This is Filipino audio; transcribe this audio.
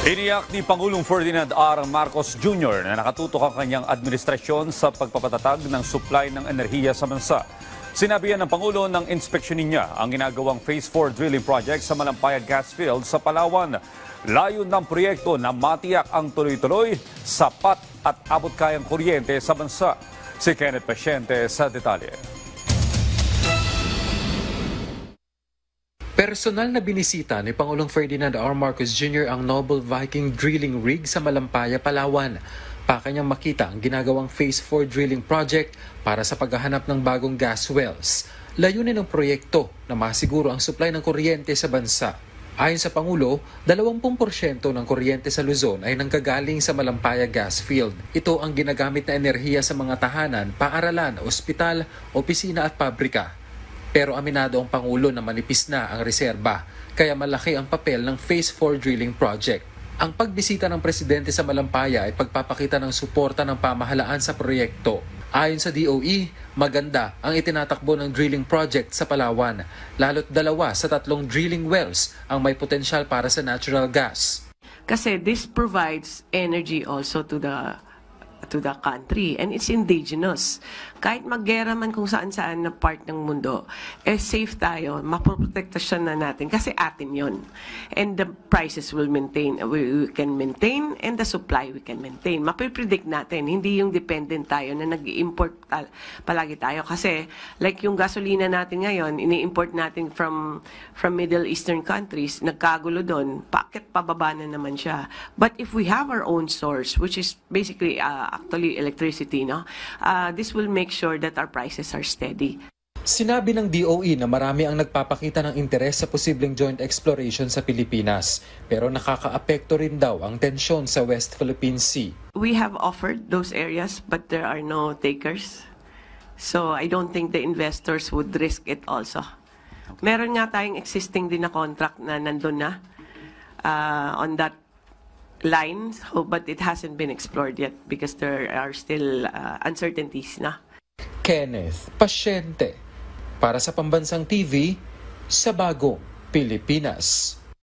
Iniyak ni Pangulong Ferdinand R. Marcos Jr. na nakatutok ang kanyang administrasyon sa pagpapatatag ng supply ng enerhiya sa bansa. Sinabi yan ng Pangulo ng inspeksyonin niya ang ginagawang Phase 4 drilling project sa Malampaya Gas Field sa Palawan. Layo ng proyekto na matiyak ang tuloy-tuloy, sapat at abot-kayang kuryente sa bansa. Si Kenneth Pasyente sa detalye. Personal na binisita ni Pangulong Ferdinand R. Marcos Jr. ang Noble Viking drilling rig sa Malampaya, Palawan. Para kanyang makita ang ginagawang Phase 4 drilling project para sa paghahanap ng bagong gas wells. Layunin ng proyekto na masiguro ang supply ng kuryente sa bansa. Ayon sa Pangulo, 20% ng kuryente sa Luzon ay nanggagaling sa Malampaya Gas Field. Ito ang ginagamit na enerhiya sa mga tahanan, paaralan, ospital, opisina at pabrika. Pero aminado ang Pangulo na manipis na ang reserba, kaya malaki ang papel ng Phase 4 drilling project. Ang pagbisita ng Presidente sa Malampaya ay pagpapakita ng suporta ng pamahalaan sa proyekto. Ayon sa DOE, maganda ang itinatakbo ng drilling project sa Palawan, lalo't 2 sa 3 drilling wells ang may potensyal para sa natural gas. Kasi this provides energy also to the country and it's indigenous. Kahit maggera man kung saan-saan na part ng mundo, safe tayo, maproprotektasyon na natin kasi atin yon. And the prices will maintain, we can maintain and the supply we can maintain. Mapipredict natin, hindi yung dependent tayo na nag-import palagi tayo. Kasi like yung gasolina natin ngayon, ini-import natin from Middle Eastern countries, nagkagulo doon, bakit pababa na naman siya? But if we have our own source, which is basically actually electricity, no? This will make sure that our prices are steady. Sinabi ng DOE na marami ang nagpapakita ng interes sa posibleng joint exploration sa Pilipinas, pero nakakaapekto rin daw ang tensyon sa West Philippine Sea. We have offered those areas but there are no takers. So I don't think the investors would risk it also. Meron nga tayong existing din na contract na nandun na on that line, but it hasn't been explored yet because there are still uncertainties na. Kenneth Pasyente para sa Pambansang TV sa Bagong Pilipinas.